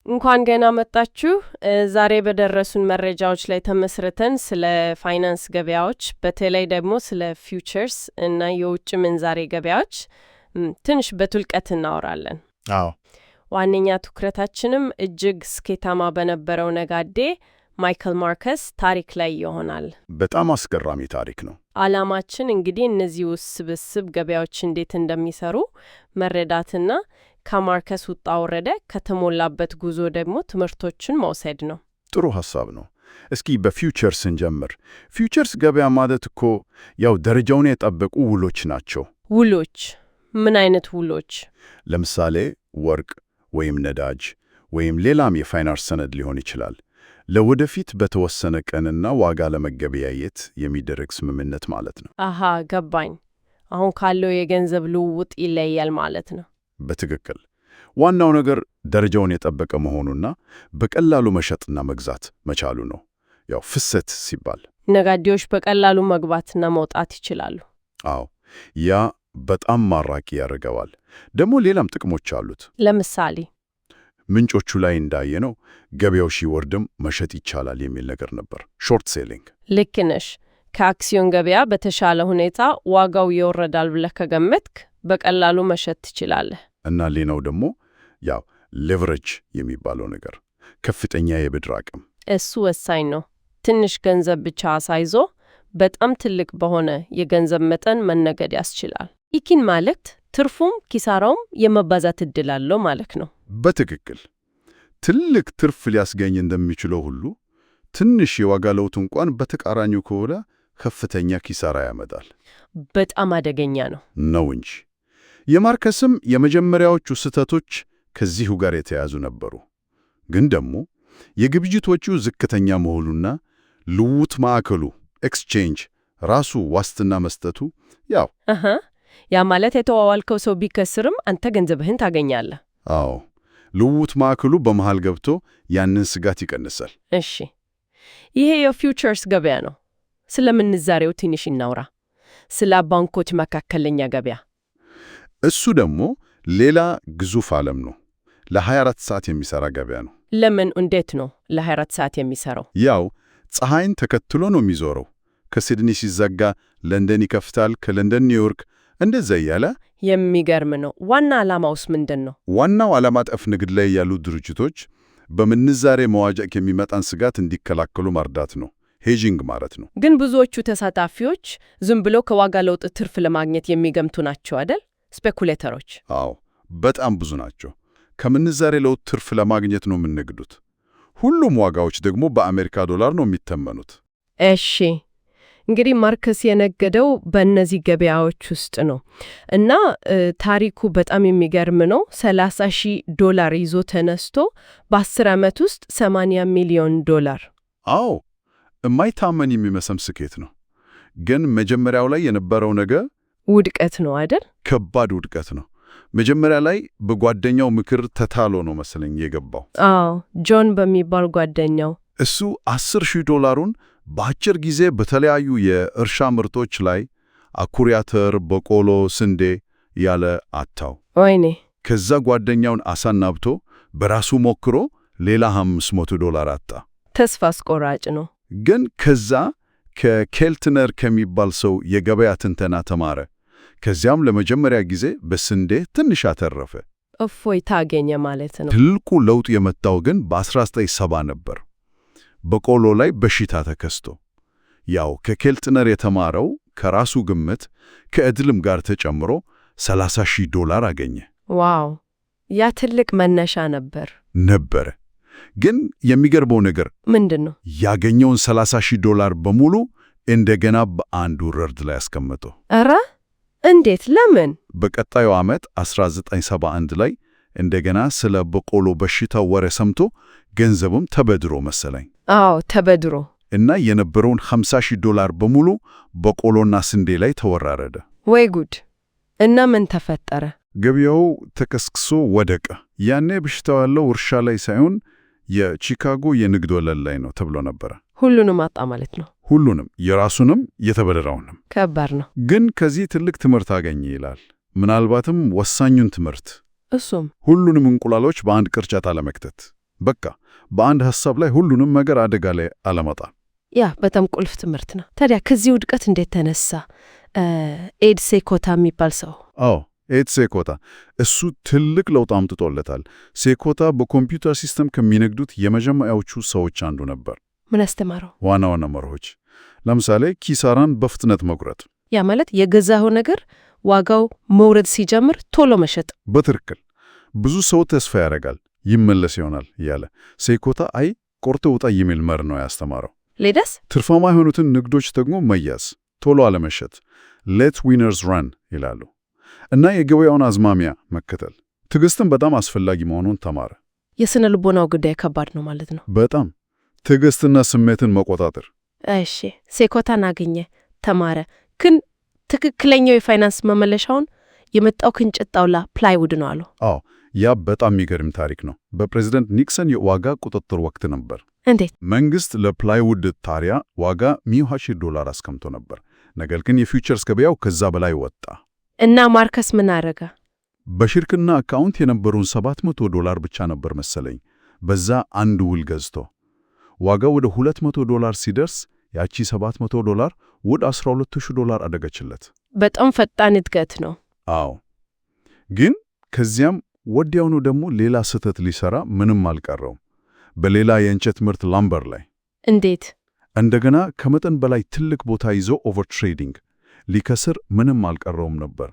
እንኳን ገና መጣችሁ። ዛሬ በደረሱን መረጃዎች ላይ ተመስርተን ስለ ፋይናንስ ገበያዎች በተለይ ደግሞ ስለ ፊውቸርስ እና የውጭ ምንዛሬ ገበያዎች ትንሽ በጥልቀት እናወራለን። አዎ፣ ዋነኛ ትኩረታችንም እጅግ ስኬታማ በነበረው ነጋዴ ማይክል ማርከስ ታሪክ ላይ ይሆናል። በጣም አስገራሚ ታሪክ ነው። ዓላማችን እንግዲህ እነዚህ ውስብስብ ገበያዎች እንዴት እንደሚሰሩ መረዳትና ከማርከስ ውጣ ወረደ ከተሞላበት ጉዞ ደግሞ ትምህርቶችን መውሰድ ነው። ጥሩ ሐሳብ ነው። እስኪ በፊውቸርስ እንጀምር። ፊውቸርስ ገበያ ማለት እኮ ያው ደረጃውን የጠበቁ ውሎች ናቸው። ውሎች? ምን አይነት ውሎች? ለምሳሌ ወርቅ ወይም ነዳጅ ወይም ሌላም የፋይናንስ ሰነድ ሊሆን ይችላል። ለወደፊት በተወሰነ ቀንና ዋጋ ለመገበያየት የሚደረግ ስምምነት ማለት ነው። አሃ፣ ገባኝ። አሁን ካለው የገንዘብ ልውውጥ ይለያል ማለት ነው። በትክክል። ዋናው ነገር ደረጃውን የጠበቀ መሆኑና በቀላሉ መሸጥና መግዛት መቻሉ ነው። ያው ፍሰት ሲባል ነጋዴዎች በቀላሉ መግባትና መውጣት ይችላሉ። አዎ፣ ያ በጣም ማራኪ ያደርገዋል። ደግሞ ሌላም ጥቅሞች አሉት። ለምሳሌ ምንጮቹ ላይ እንዳየነው ገበያው ሲወርድም መሸጥ ይቻላል የሚል ነገር ነበር። ሾርት ሴሊንግ። ልክ ነሽ። ከአክሲዮን ገበያ በተሻለ ሁኔታ ዋጋው ይወረዳል ብለህ ከገመትክ በቀላሉ መሸጥ ትችላለህ። እና ሌላው ደግሞ ያው ሌቨሬጅ የሚባለው ነገር፣ ከፍተኛ የብድር አቅም። እሱ ወሳኝ ነው። ትንሽ ገንዘብ ብቻ አሳይዞ በጣም ትልቅ በሆነ የገንዘብ መጠን መነገድ ያስችላል። ይህን ማለት ትርፉም ኪሳራውም የመባዛት ዕድል አለው ማለት ነው። በትክክል። ትልቅ ትርፍ ሊያስገኝ እንደሚችለው ሁሉ ትንሽ የዋጋ ለውጥ እንኳን በተቃራኒው ከሆነ ከፍተኛ ኪሳራ ያመጣል። በጣም አደገኛ ነው እንጂ። የማርከስም የመጀመሪያዎቹ ስህተቶች ከዚሁ ጋር የተያዙ ነበሩ። ግን ደግሞ የግብይት ወጪው ዝቅተኛ መሆኑና ልውውጥ ማዕከሉ ኤክስቼንጅ ራሱ ዋስትና መስጠቱ ያ ማለት የተዋዋልከው ሰው ቢከስርም አንተ ገንዘብህን ታገኛለህ። አዎ፣ ልውውጥ ማዕከሉ በመሃል ገብቶ ያንን ስጋት ይቀንሳል። እሺ፣ ይሄ የፊውቸርስ ገበያ ነው። ስለ ምንዛሬው ትንሽ እናውራ። ስለ ባንኮች መካከለኛ ገበያ። እሱ ደግሞ ሌላ ግዙፍ ዓለም ነው። ለ24 ሰዓት የሚሰራ ገበያ ነው። ለምን? እንዴት ነው ለ24 ሰዓት የሚሰራው? ያው ፀሐይን ተከትሎ ነው የሚዞረው። ከሲድኒ ሲዘጋ ለንደን ይከፍታል፣ ከለንደን ኒውዮርክ፣ እንደዛ እያለ። የሚገርም ነው። ዋና ዓላማውስ ምንድን ነው? ዋናው ዓላማ ጠፍ ንግድ ላይ ያሉ ድርጅቶች በምንዛሬ መዋዠቅ የሚመጣን ስጋት እንዲከላከሉ መርዳት ነው። ሄጂንግ ማለት ነው። ግን ብዙዎቹ ተሳታፊዎች ዝም ብለው ከዋጋ ለውጥ ትርፍ ለማግኘት የሚገምቱ ናቸው አይደል? ስፔኩሌተሮች። አዎ፣ በጣም ብዙ ናቸው። ከምንዛሬ ለውጥ ትርፍ ለማግኘት ነው የምንነግዱት። ሁሉም ዋጋዎች ደግሞ በአሜሪካ ዶላር ነው የሚተመኑት። እሺ፣ እንግዲህ ማርከስ የነገደው በእነዚህ ገበያዎች ውስጥ ነው እና ታሪኩ በጣም የሚገርም ነው። $30,000 ይዞ ተነስቶ በ10 ዓመት ውስጥ $80 ሚሊዮን። አዎ፣ የማይታመን የሚመስል ስኬት ነው። ግን መጀመሪያው ላይ የነበረው ነገር ውድቀት ነው አይደል? ከባድ ውድቀት ነው። መጀመሪያ ላይ በጓደኛው ምክር ተታሎ ነው መሰለኝ የገባው። አዎ፣ ጆን በሚባል ጓደኛው። እሱ $10,000 በአጭር ጊዜ በተለያዩ የእርሻ ምርቶች ላይ አኩሪ አተር፣ በቆሎ፣ ስንዴ ያለ አታው። ወይኔ! ከዛ ጓደኛውን አሳናብቶ በራሱ ሞክሮ ሌላ $500 አጣ። ተስፋ አስቆራጭ ነው። ግን ከዛ ከኬልትነር ከሚባል ሰው የገበያ ትንተና ተማረ። ከዚያም ለመጀመሪያ ጊዜ በስንዴ ትንሽ አተረፈ። እፎይታ አገኘ ማለት ነው። ትልቁ ለውጥ የመጣው ግን በ1970 ነበር። በቆሎ ላይ በሽታ ተከስቶ ያው ከኬልትነር የተማረው ከራሱ ግምት ከዕድልም ጋር ተጨምሮ $30,000 አገኘ። ዋው! ያ ትልቅ መነሻ ነበረ። ግን የሚገርመው ነገር ምንድን ነው? ያገኘውን $30,000 በሙሉ እንደገና በአንድ ወረርድ ላይ አስቀመጠው። ኧረ! እንዴት? ለምን? በቀጣዩ ዓመት 1971 ላይ እንደገና ስለ በቆሎ በሽታ ወሬ ሰምቶ ገንዘብም ተበድሮ መሰለኝ። አዎ፣ ተበድሮ እና የነበረውን $50,000 በሙሉ በቆሎና ስንዴ ላይ ተወራረደ። ወይ ጉድ! እና ምን ተፈጠረ? ገበያው ተከስክሶ ወደቀ። ያኔ በሽታው ያለው እርሻ ላይ ሳይሆን የቺካጎ የንግድ ወለል ላይ ነው ተብሎ ነበረ። ሁሉንም አጣ ማለት ነው። ሁሉንም፣ የራሱንም የተበደረውንም። ከባድ ነው። ግን ከዚህ ትልቅ ትምህርት አገኘ ይላል። ምናልባትም ወሳኙን ትምህርት። እሱም ሁሉንም እንቁላሎች በአንድ ቅርጫት አለመክተት። በቃ በአንድ ሐሳብ ላይ ሁሉንም ነገር አደጋ ላይ አለመጣል። ያ በጣም ቁልፍ ትምህርት ነው። ታዲያ ከዚህ ውድቀት እንዴት ተነሳ? ኤድ ሴኮታ የሚባል ሰው ኤድ ሴኮታ እሱ ትልቅ ለውጥ አምጥቶለታል። ሴኮታ በኮምፒውተር ሲስተም ከሚነግዱት የመጀመሪያዎቹ ሰዎች አንዱ ነበር። ምን አስተማረው? ዋና ዋና መርሆች፣ ለምሳሌ ኪሳራን በፍጥነት መቁረጥ። ያ ማለት የገዛኸው ነገር ዋጋው መውረድ ሲጀምር ቶሎ መሸጥ። በትክክል ብዙ ሰው ተስፋ ያደርጋል ይመለስ ይሆናል እያለ፣ ሴኮታ አይ ቆርጦ ውጣ የሚል መር ነው ያስተማረው። ሌላስ? ትርፋማ የሆኑትን ንግዶች ደግሞ መያዝ፣ ቶሎ አለመሸጥ፣ ሌት ዊነርስ ራን ይላሉ። እና የገበያውን አዝማሚያ መከተል፣ ትዕግስትን በጣም አስፈላጊ መሆኑን ተማረ። የስነ ልቦናው ጉዳይ ከባድ ነው ማለት ነው። በጣም ትዕግስትና ስሜትን መቆጣጠር። እሺ፣ ሴኮታን አገኘ፣ ተማረ። ግን ትክክለኛው የፋይናንስ መመለሻውን የመጣው ከእንጨት ጣውላ ፕላይውድ ነው አሉ። ያ በጣም የሚገርም ታሪክ ነው። በፕሬዝደንት ኒክሰን የዋጋ ቁጥጥር ወቅት ነበር። እንዴት? መንግስት ለፕላይውድ ጣሪያ ዋጋ $100,000 አስቀምጦ ነበር። ነገር ግን የፊውቸርስ ገበያው ከዛ በላይ ወጣ እና ማርከስ ምን አረጋ? በሽርክና አካውንት የነበሩን $700 ብቻ ነበር መሰለኝ። በዛ አንድ ውል ገዝቶ ዋጋው ወደ $200 ሲደርስ ያቺ $700 ወደ $12,000 አደገችለት። በጣም ፈጣን እድገት ነው። ግን ከዚያም ወዲያውኑ ደግሞ ሌላ ስህተት ሊሰራ ምንም አልቀረውም። በሌላ የእንጨት ምርት ላምበር ላይ። እንዴት? እንደገና ከመጠን በላይ ትልቅ ቦታ ይዞ ኦቨርትሬዲንግ ሊከስር ምንም አልቀረውም ነበር።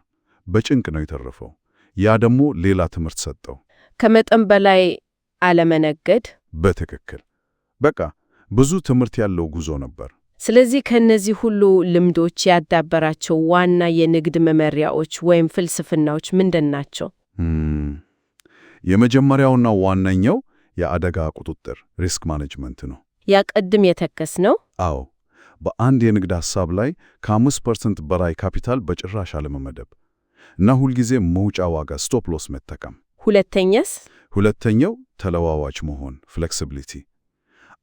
በጭንቅ ነው የተረፈው። ያ ደግሞ ሌላ ትምህርት ሰጠው። ከመጠን በላይ አለመነገድ። በትክክል በቃ ብዙ ትምህርት ያለው ጉዞ ነበር። ስለዚህ ከነዚህ ሁሉ ልምዶች ያዳበራቸው ዋና የንግድ መመሪያዎች ወይም ፍልስፍናዎች ምንድን ናቸው? የመጀመሪያውና ዋነኛው የአደጋ ቁጥጥር ሪስክ ማኔጅመንት ነው። ያ ቅድም የተከስነው? በአንድ የንግድ ሐሳብ ላይ ከ5% በላይ ካፒታል በጭራሽ አለመመደብ እና ሁልጊዜ መውጫ ዋጋ ስቶፕ ሎስ መጠቀም። ሁለተኛስ? ሁለተኛው ተለዋዋጭ መሆን ፍሌክሲቢሊቲ።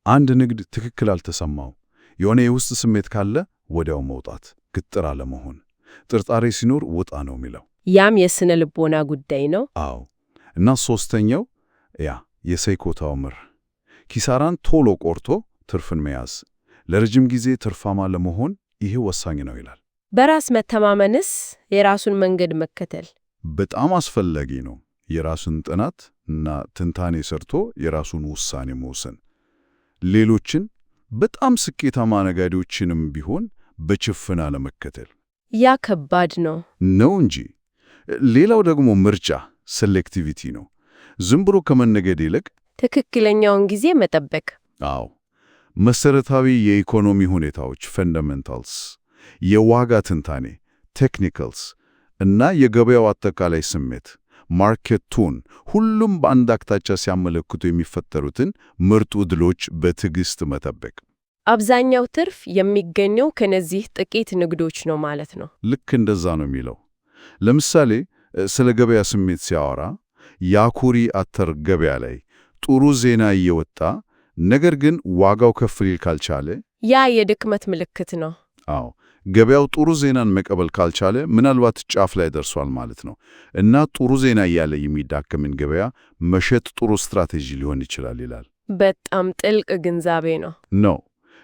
አንድ ንግድ ትክክል አልተሰማው የሆነ የውስጥ ስሜት ካለ ወዲያው መውጣት፣ ግትር አለመሆን። ጥርጣሬ ሲኖር ውጣ ነው የሚለው። ያም የስነ ልቦና ጉዳይ ነው። እና ሶስተኛው የሴኮታው መርህ ኪሳራን ቶሎ ቆርጦ ትርፍን መያዝ፣ ለረጅም ጊዜ ትርፋማ ለመሆን ይሄ ወሳኝ ነው ይላል። በራስ መተማመንስ? የራሱን መንገድ መከተል በጣም አስፈላጊ ነው። የራሱን ጥናት እና ትንታኔ ሰርቶ የራሱን ውሳኔ መወሰን፣ ሌሎችን በጣም ስኬታማ ነጋዴዎችንም ቢሆን በችፍን አለመከተል። ያ ከባድ ነው እንጂ። ሌላው ደግሞ ምርጫ ሴሌክቲቪቲ ነው። ዝም ብሎ ከመነገድ ይልቅ ትክክለኛውን ጊዜ መጠበቅ። መሰረታዊ የኢኮኖሚ ሁኔታዎች ፈንዳሜንታልስ፣ የዋጋ ትንታኔ ቴክኒካልስ እና የገበያው አጠቃላይ ስሜት ማርኬት ቶን፣ ሁሉም በአንድ አቅጣጫ ሲያመለክቱ የሚፈጠሩትን ምርጥ ዕድሎች በትዕግስት መጠበቅ። አብዛኛው ትርፍ የሚገኘው ከነዚህ ጥቂት ንግዶች ነው ማለት ነው። ልክ እንደዛ ነው የሚለው። ለምሳሌ ስለ ገበያ ስሜት ሲያወራ የአኩሪ አተር ገበያ ላይ ጥሩ ዜና እየወጣ ነገር ግን ዋጋው ከፍ ሊል ካልቻለ ያ የድክመት ምልክት ነው። ገበያው ጥሩ ዜናን መቀበል ካልቻለ ምናልባት ጫፍ ላይ ደርሷል ማለት ነው። እና ጥሩ ዜና እያለ የሚዳከምን ገበያ መሸጥ ጥሩ ስትራቴጂ ሊሆን ይችላል ይላል። በጣም ጥልቅ ግንዛቤ ነው።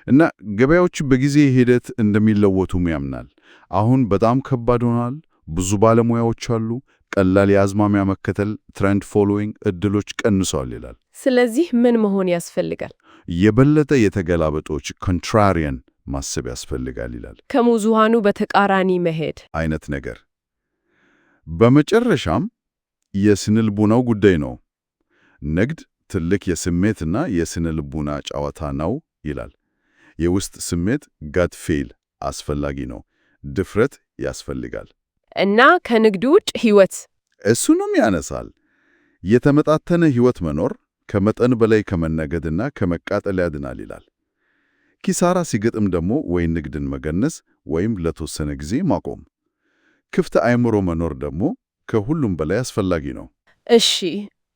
እና ገበያዎች በጊዜ ሂደት እንደሚለወቱም ያምናል። አሁን በጣም ከባድ ሆኗል። ብዙ ባለሙያዎች አሉ። ቀላል የአዝማሚያ መከተል ትሬንድ ፎሎዊንግ እድሎች ቀንሰዋል ይላል። ስለዚህ ምን መሆን ያስፈልጋል? የበለጠ የተገላበጦች ኮንትራሪያን ማሰብ ያስፈልጋል ይላል። ከብዙሃኑ በተቃራኒ መሄድ አይነት ነገር። በመጨረሻም የስነ ልቡናው ጉዳይ ነው። ንግድ ትልቅ የስሜትና የስነ ልቡና ጨዋታ ነው ይላል። የውስጥ ስሜት ጋት ፌል አስፈላጊ ነው። ድፍረት ያስፈልጋል። እና ከንግድ ውጭ ሕይወት እሱንም ያነሳል። የተመጣጠነ ሕይወት መኖር ከመጠን በላይ ከመነገድና ከመቃጠል ያድናል ይላል። ኪሳራ ሲገጥም ደግሞ ወይ ንግድን መገነስ ወይም ለተወሰነ ጊዜ ማቆም። ክፍት አእምሮ መኖር ደግሞ ከሁሉም በላይ አስፈላጊ ነው። እሺ፣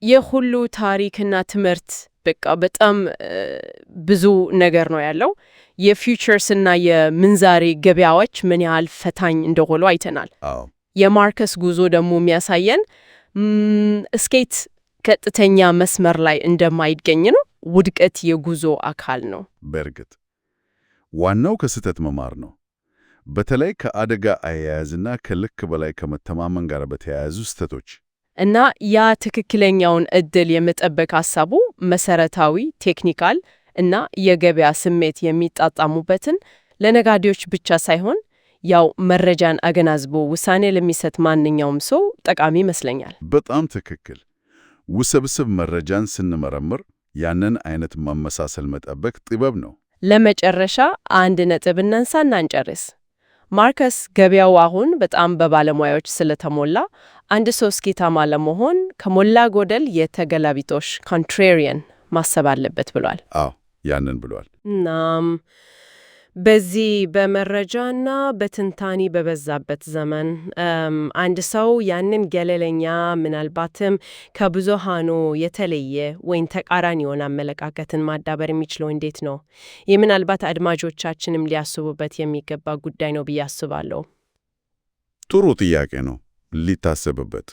የሁሉ ታሪክና ትምህርት በጣም ብዙ ነገር ነው ያለው። የፊውቸርስና የምንዛሬ ገበያዎች ምን ያህል ፈታኝ እንደሆኑ አይተናል። የማርከስ ጉዞ ደግሞ የሚያሳየን ስኬት ቀጥተኛ መስመር ላይ እንደማይገኝ ነው። ውድቀት የጉዞ አካል ነው። በእርግጥ ዋናው ከስህተት መማር ነው። በተለይ ከአደጋ አያያዝና ከልክ በላይ ከመተማመን ጋር በተያያዙ ስህተቶች እና ያ ትክክለኛውን ዕድል የመጠበቅ ሐሳቡ መሰረታዊ ቴክኒካል እና የገበያ ስሜት የሚጣጣሙበትን ለነጋዴዎች ብቻ ሳይሆን ያው መረጃን አገናዝቦ ውሳኔ ለሚሰጥ ማንኛውም ሰው ጠቃሚ ይመስለኛል። በጣም ትክክል። ውስብስብ መረጃን ስንመረምር ያንን አይነት መመሳሰል መጠበቅ ጥበብ ነው። ለመጨረሻ አንድ ነጥብ እናንሳና እንጨርስ። ማርከስ ገበያው አሁን በጣም በባለሙያዎች ስለተሞላ አንድ ሰው ስኬታማ ለመሆን ከሞላ ጎደል የተገላቢጦሽ ኮንትሬሪየን ማሰብ አለበት ብሏል። አዎ ያንን ብሏል። እናም በዚህ በመረጃና በትንታኔ በበዛበት ዘመን አንድ ሰው ያንን ገለለኛ ምናልባትም ከብዙሃኑ የተለየ ወይም ተቃራኒ የሆነ አመለካከትን ማዳበር የሚችለው እንዴት ነው? ይህ ምናልባት አድማጮቻችንም ሊያስቡበት የሚገባ ጉዳይ ነው ብዬ አስባለሁ። ጥሩ ጥያቄ ነው፣ ሊታሰብበት